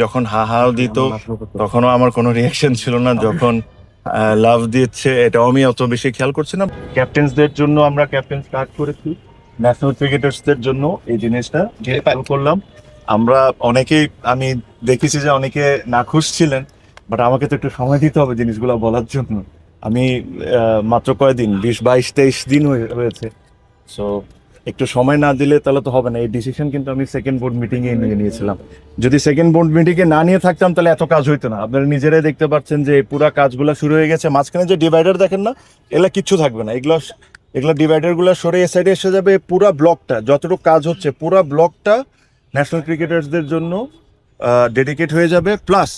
যখন হা হাও দিত তখনও আমার কোনো রিয়াকশন ছিল না, যখন লাভ দিচ্ছে এটাও আমি অত বেশি খেয়াল করছি না। ক্যাপ্টেন্সদের জন্য আমরা ক্যাপ্টেন স্টার্ট করেছি, ন্যাশনাল ক্রিকেটার্সদের জন্য এই জিনিসটা খেয়াল করলাম আমরা অনেকেই। আমি দেখেছি যে অনেকে নাখুশ ছিলেন, বাট আমাকে তো একটু সময় দিতে হবে জিনিসগুলো বলার জন্য। আমি মাত্র কয়দিন, 20, 22, 23 দিন হয়েছে। সো একটু সময় না দিলে তাহলে তো হবে না। এই ডিসিশন কিন্তু আমি সেকেন্ড বোর্ড মিটিং এ নিয়ে নিয়েছিলাম। যদি সেকেন্ড বোর্ড মিটিং এ না নিয়ে থাকতাম তাহলে এত কাজ হইতো না। আপনারা নিজেরাই দেখতে পাচ্ছেন যে পুরো কাজগুলো শুরু হয়ে গেছে। মাঝখানে যে ডিভাইডার দেখেন না, এগুলা কিচ্ছু থাকবে না। এগুলো ডিভাইডার গুলো সরে এ সাইডে এসে যাবে। পুরো ব্লকটা যতটুকু কাজ হচ্ছে, পুরো ব্লকটা ন্যাশনাল ক্রিকেটার্সদের জন্য ডেডিকেট হয়ে যাবে। প্লাস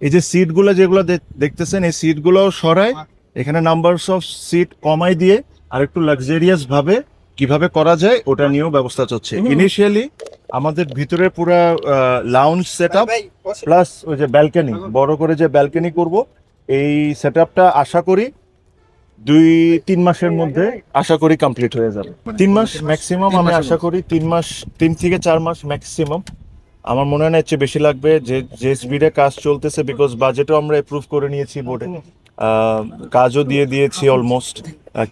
এই যে সিটগুলো যেগুলো দেখতেছেন, এই সিটগুলোও সরায় এখানে নাম্বারস অফ সিট কমাই দিয়ে আর একটু লাক্সারিয়াস ভাবে কিভাবে করা যায় ওটা নিয়েও ব্যবস্থা চলছে। ইনিশিয়ালি আমাদের ভিতরে পুরা লাউঞ্জ সেট আপ প্লাস ওই যে ব্যালকনি, বড় করে যে ব্যালকনি করব, এই সেট আপটা আশা করি 2-3 মাসের মধ্যে আশা করি কমপ্লিট হয়ে যাবে। 3 মাস ম্যাক্সিমাম, আমি আশা করি 3 মাস, 3 থেকে 4 মাস ম্যাক্সিমাম। আমার মনে হয় না এর চেয়ে বেশি লাগবে। যে স্পিডে কাজ চলতেছে, বিকজ বাজেটও আমরা অ্যাপ্রুভ করে নিয়েছি বোর্ডে, কাজও দিয়ে দিয়েছি অলমোস্ট।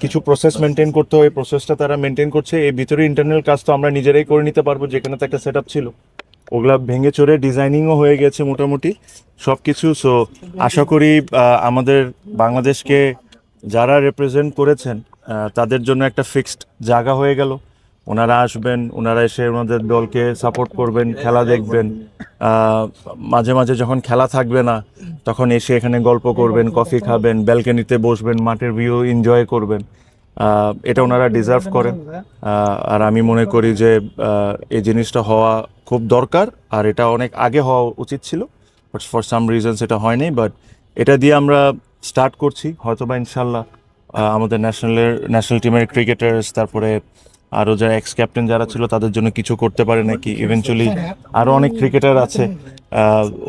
কিছু প্রসেস মেনটেন করতে হয়, প্রসেসটা তারা মেনটেন করছে। এর ভিতরে ইন্টারনাল কাজ তো আমরা নিজেরাই করে নিতে পারবো, যেখানে তো একটা সেট আপ ছিল। ওগুলা ভেঙে চড়ে ডিজাইনিংও হয়ে গেছে মোটামুটি সব কিছু। সো আশা করি আমাদের বাংলাদেশকে যারা রিপ্রেজেন্ট করেছেন তাদের জন্য একটা ফিক্সড জায়গা হয়ে গেল। ওনারা আসবেন, ওনারা এসে ওনাদের দলকে সাপোর্ট করবেন, খেলা দেখবেন। মাঝে মাঝে যখন খেলা থাকবে না তখন এসে এখানে গল্প করবেন, কফি খাবেন, ব্যালকনিতে বসবেন, মাঠের ভিউ এনজয় করবেন। এটা ওনারা ডিজার্ভ করেন। আর আমি মনে করি যে এই জিনিসটা হওয়া খুব দরকার, আর এটা অনেক আগে হওয়া উচিত ছিল, বাট ফর সাম রিজনস এটা হয়নি। বাট এটা দিয়ে আমরা স্টার্ট করছি, হয়তোবা ইনশাল্লাহ আমাদের ন্যাশনাল টিমের ক্রিকেটার্স, তারপরে আরও যারা এক্স ক্যাপ্টেন যারা ছিল তাদের জন্য কিছু করতে পারে নাকি। ইভেনচুয়ালি আরও অনেক ক্রিকেটার আছে,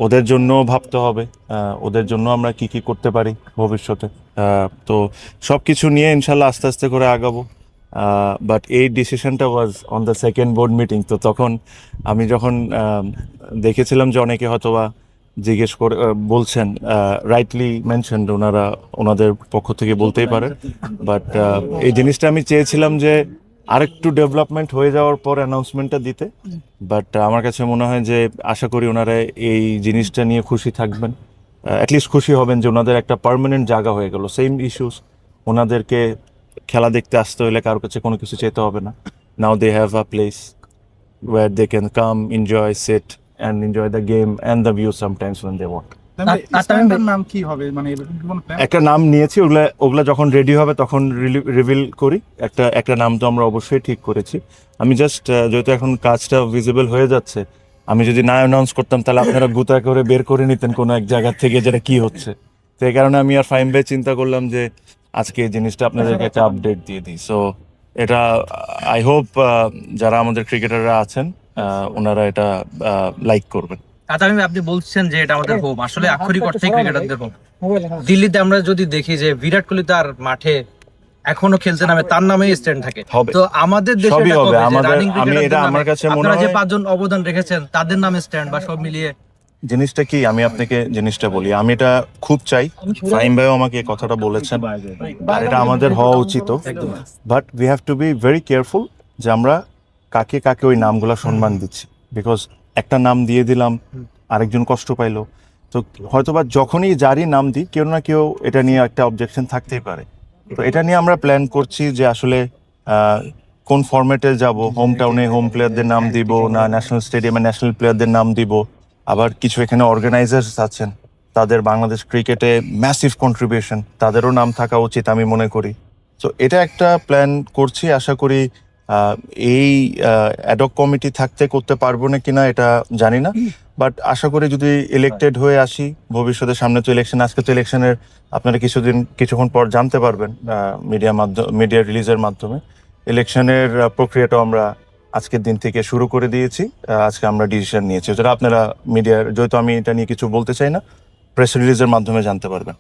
ওদের জন্য ভাবতে হবে, ওদের জন্য আমরা কি কি করতে পারি ভবিষ্যতে। তো সব কিছু নিয়ে ইনশাল্লাহ আস্তে আস্তে করে আগাবো। বাট এই ডিসিশনটা was on the second board meeting. তো তখন আমি যখন দেখেছিলাম যে অনেকে হয়তোবা জিজ্ঞেস করে বলছেন, রাইটলি মেনশনড, ওনারা ওনাদের পক্ষ থেকে বলতেই পারেন। বাট এই জিনিসটা আমি চেয়েছিলাম যে আরেকটু ডেভেলপমেন্ট হয়ে যাওয়ার পর অ্যানাউন্সমেন্টটা দিতে। বাট আমার কাছে মনে হয় যে আশা করি ওনারা এই জিনিসটা নিয়ে খুশি থাকবেন, অ্যাটলিস্ট খুশি হবেন যে ওনাদের একটা পার্মানেন্ট জায়গা হয়ে গেল। সেম ইস্যুস, ওনাদেরকে খেলা দেখতে আসতে হলে কারোর কাছে কোনো কিছু চেতে হবে না। Now they have a place where they can come, enjoy, sit and enjoy the game and the view sometimes when they want. Standard নাম কি হবে, মানে এরকম কি কোনো প্ল্যান? একটা নাম নিয়েছি, ওগুলা যখন রেডি হবে তখন রিভিল করি। একটা নাম তো আমরা অবশ্যই ঠিক করেছি। আমি জাস্ট যেহেতু এখন কাজটা ভিজিবল হয়ে যাচ্ছে, আমি যদি না অ্যানাউন্স করতাম তাহলে আপনারা গুতা করে বের করে নিতেন কোনো এক জায়গা থেকে যেটা কি হচ্ছে। তো এই কারণে আমি আর ফাইম ভাই চিন্তা করলাম যে আজকে এই জিনিসটা আপনাদেরকে একটা আপডেট দিয়ে দিই। সো এটা আই হোপ যারা আমাদের ক্রিকেটাররা আছেন ওনারা এটা লাইক করবেন। আচ্ছা, আপনি বলছেন যে এটা আমাদের হোম, আসলে আক্ষরিক অর্থে ক্রিকেটারদের হোম। দিল্লিতে আমরা যদি দেখি যে বিরাট কোহলি তার মাঠে এখনো খেলতে নামে, তার নামে স্ট্যান্ড থাকে। হবে। তো আমাদের দেশে সবই এটা হবে। কবে যে আমাদের রানিং আমি এটা ক্রিকেটারদের আমার নামে কাছে মনে আপনারা যে হয় 5 জন অবদান রেখেছেন তাদের নামে স্ট্যান্ড বা সব মিলিয়ে জিনিসটা কি, আমি আপনাকে জিনিসটা বলি। আমি এটা খুব চাই, ফাহিম ভাইও আমাকে এই কথাটা বলেছেন, আর এটা আমাদের হওয়া উচিত। But we have to be very careful যে আমরা কাকে কাকে ওই নামগুলা সম্মান দিচ্ছি। বিকজ একটা নাম দিয়ে দিলাম, আরেকজন কষ্ট পাইলো, তো হয়তোবা যখনই যারই নাম দিই কেউ না কেউ এটা নিয়ে একটা অবজেকশন থাকতেই পারে। তো এটা নিয়ে আমরা প্ল্যান করছি যে আসলে কোন ফরম্যাটে যাব। হোম টাউনে হোম প্লেয়ারদের নাম দিব, না ন্যাশনাল স্টেডিয়ামে ন্যাশনাল প্লেয়ারদের নাম দিব। আবার কিছু এখানে অর্গানাইজার্স আছেন, তাদের বাংলাদেশ ক্রিকেটে ম্যাসিভ কন্ট্রিবিউশন, তাদেরও নাম থাকা উচিত আমি মনে করি। তো এটা একটা প্ল্যান করছি। আশা করি এই অ্যাডক কমিটি থাকতে করতে পারবো না কিনা এটা জানি না, বাট আশা করি যদি ইলেক্টেড হয়ে আসি ভবিষ্যতে, সামনে তো ইলেকশন, আজকে তো ইলেকশনের আপনারা কিছুক্ষণ পর জানতে পারবেন মিডিয়া রিলিজের মাধ্যমে। ইলেকশনের প্রক্রিয়াটাও আমরা আজকের দিন থেকে শুরু করে দিয়েছি। আজকে আমরা ডিসিশন নিয়েছি, যেটা আপনারা মিডিয়ার, যেহেতু আমি এটা নিয়ে কিছু বলতে চাই না, প্রেস রিলিজের মাধ্যমে জানতে পারবেন।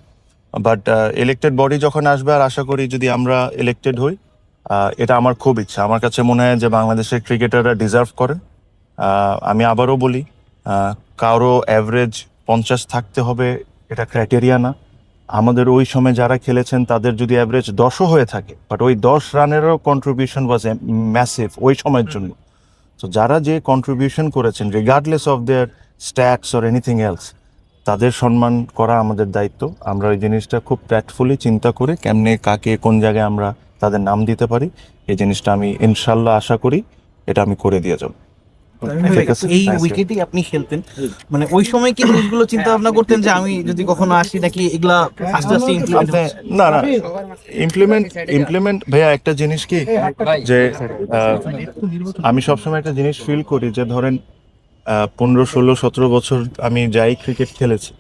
বাট ইলেক্টেড বডি যখন আসবে, আর আশা করি যদি আমরা ইলেক্টেড হই, এটা আমার খুব ইচ্ছা। আমার কাছে মনে হয় যে বাংলাদেশের ক্রিকেটাররা ডিজার্ভ করেন। আমি আবারও বলি, কারো অ্যাভারেজ 50 থাকতে হবে এটা ক্রাইটেরিয়া না। আমাদের ওই সময় যারা খেলেছেন তাদের যদি অ্যাভারেজ 10ও হয়ে থাকে, বাট ওই 10 রানেরও কন্ট্রিবিউশন ওয়াজ ম্যাসিভ ওই সময়ের জন্য। তো যারা যে কন্ট্রিবিউশন করেছেন regardless of their stats or anything else, তাদের সম্মান করা আমাদের দায়িত্ব। আমরা ওই জিনিসটা খুব প্র্যাকটিফুলি চিন্তা করে কেমনে কাকে কোন জায়গায় আমরা তাদের নাম দিতে পারি, এই জিনিসটা আমি ইনশাল্লাহ আশা করি এটা আমি করে দিয়ে যাব। ঠিক আছে, এই thanks, উইকেটেই আপনি খেলতেন, মানে ওই সময় কি জিনিসগুলো চিন্তা ভাবনা করতেন যে আমি যদি কখনো আসি নাকি এগুলা আস্তে আস্তে ইমপ্লিমেন্ট আপনি না ইমপ্লিমেন্ট ভাইয়া একটা জিনিস কি যে আমি সবসময় একটা জিনিস ফিল করি যে ধরেন 15, 16, 17 বছর আমি যাই ক্রিকেট খেলেছি,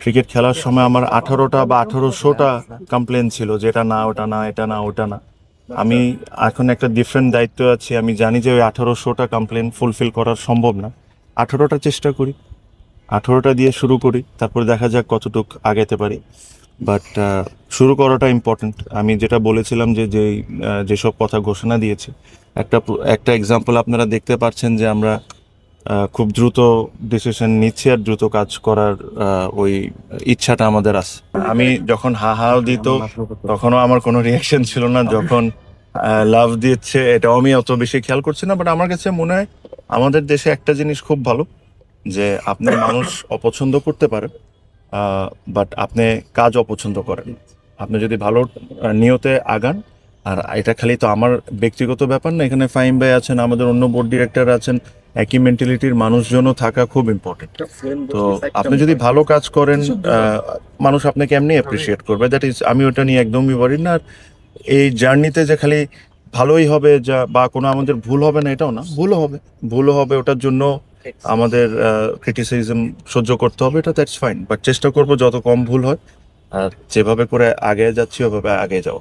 ক্রিকেট খেলার সময় আমার 18টা বা 1800টা কমপ্লেন ছিল যে এটা না ওটা না এটা না ওটা না। আমি এখন একটা ডিফারেন্ট দায়িত্ব আছি, আমি জানি যে ওই 1800টা কমপ্লেন ফুলফিল করা সম্ভব না। 18টা চেষ্টা করি, 18টা দিয়ে শুরু করি, তারপরে দেখা যাক কতটুকু আগাইতে পারি। বাট শুরু করাটা ইম্পর্টেন্ট। আমি যেটা বলেছিলাম যে যেসব কথা ঘোষণা দিয়েছি, একটা এক্সাম্পল আপনারা দেখতে পাচ্ছেন যে আমরা খুব দ্রুত ডিসিশন নিচ্ছি আর দ্রুত কাজ করার ওই ইচ্ছাটা আমাদের আছে। আমি যখন হাও দিত তখনও আমার কোনো রিয়াকশন ছিল না, যখন লাভ দিচ্ছে এটাও আমি অত বেশি খেয়াল করছি না। বাট আমার কাছে মনে হয় আমাদের দেশে একটা জিনিস খুব ভালো, যে আপনার মানুষ অপছন্দ করতে পারে, বাট আপনি কাজ অপছন্দ করেন। আপনি যদি ভালো নিয়তে আগান, আর এটা খালি তো আমার ব্যক্তিগত ব্যাপার না, এখানে ফাহিম ভাই আছেন, আমাদের অন্য বোর্ড ডিরেক্টর আছেন, একই মেন্টালিটির মানুষজনও থাকা খুব ইম্পর্টেন্ট। তো আপনি যদি ভালো কাজ করেন, মানুষ আপনাকে এমনি অ্যাপ্রিসিয়েট করবে। দ্যাট ইজ, আমি ওটা নিয়ে একদমই ওয়ারি না। আর এই জার্নিতে যে খালি ভালোই হবে যা বা কোনো আমাদের ভুল হবে না এটাও না, ভুলও হবে, ওটার জন্য আমাদের ক্রিটিসিজম সহ্য করতে হবে, এটা দ্যাটস ফাইন। বাট চেষ্টা করবো যত কম ভুল হয়, আর যেভাবে করে আগে যাচ্ছি ওভাবে আগে যাও।